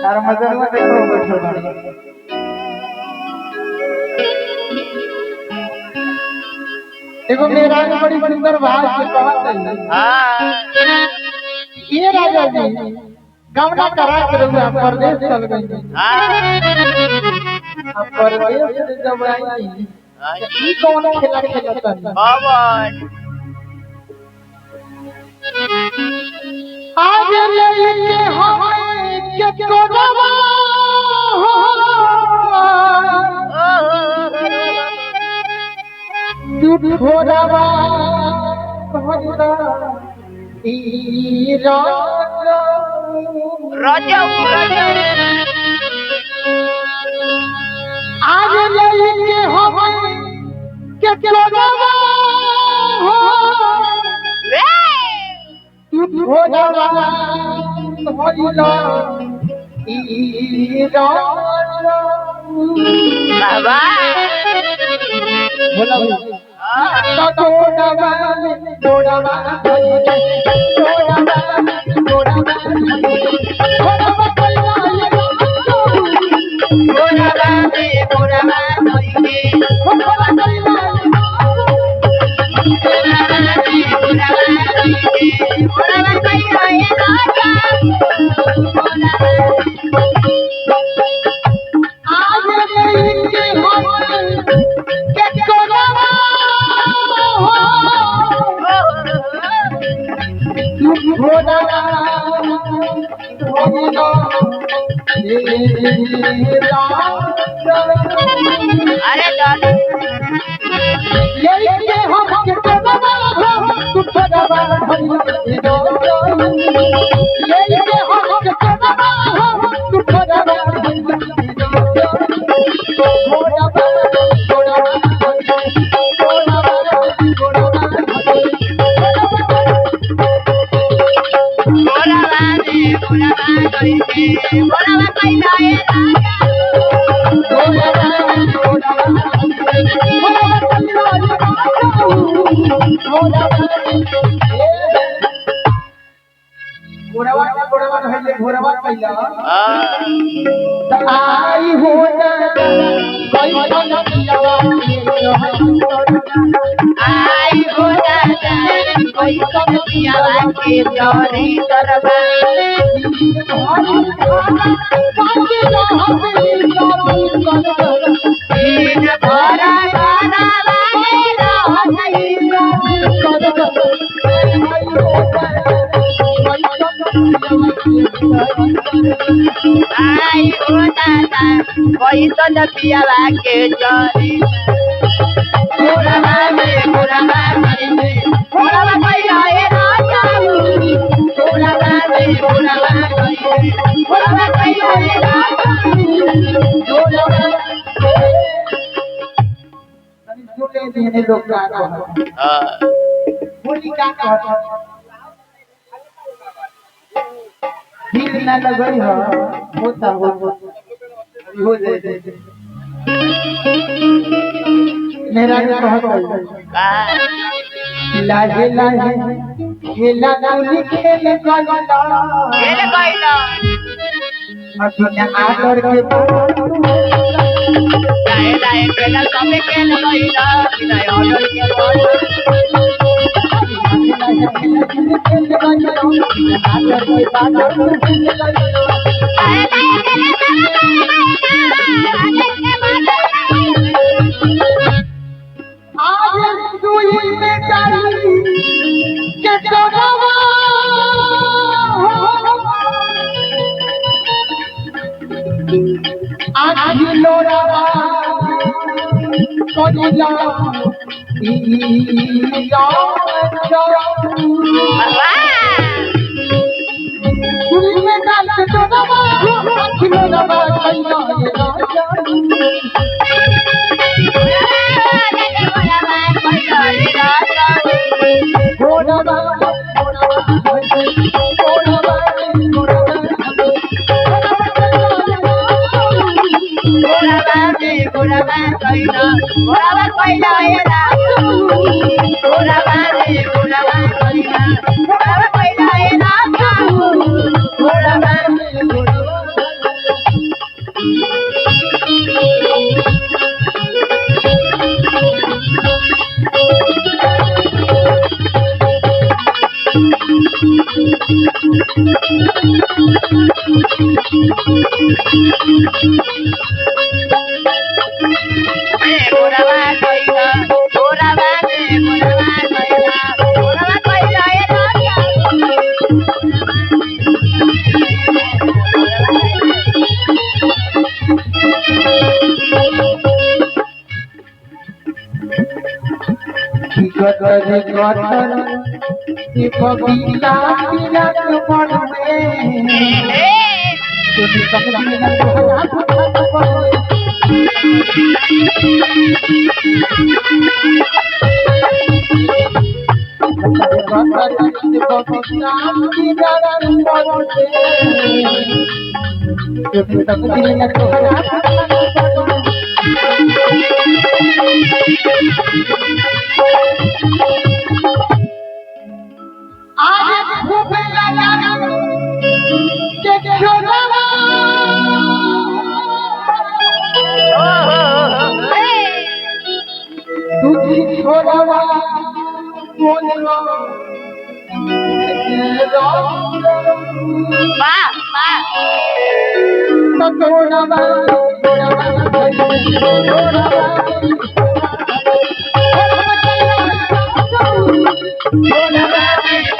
यार मजा में देखो बैठो देखो मेरा भी बड़ी सुंदर बात है बात है। हाँ ये राजा जी गमना करा के रहुआ परदेश चल गई। हाँ अब परदेश से जब आई ये कौन खेला खेलता है पवन आज लेके हमें के कोडवा तू थोड़ावा भजदा ई राजा राजा आज लेके हमें के कोडवा तू थोड़ावा भजदा ई राजा बाबा बोला तोड़ावा तोड़ावा तोड़ावा तोड़ावा अरे दादा ये हम के करवा तू करवा ये हम के करवा तू करवा आई हो आई हो दादा कोई कम पियावा के चोरी करवा दिन भरा भरा आई हो दादा कोई तो न पियावा के चोरी पुरवा में पुरवा कइला ए राजा पुरवा में पुरवा कइला ए राजा लोग का बोली का दिल न लगई हो होता हो जाए मेरा कहता लागे लागे खेला तुली खेल गइला खेल गइला अखियां आकर के लाए लाए खेल कमे खेल गइला बिना ऑर्डर के गोरावा कइला गोरावा कइला ए राजा गदर गदर ये बबीता तिलक पड़वे तुझे कभी न तोहरा फटक पड़वे गदर ये बबीता तिलक पड़वे तुझे कभी न तोहरा फटक पड़वे आज खूब लगा के छोड़वा तुझी छोड़वा बोलवा वाह वाह छोड़वा छोड़वा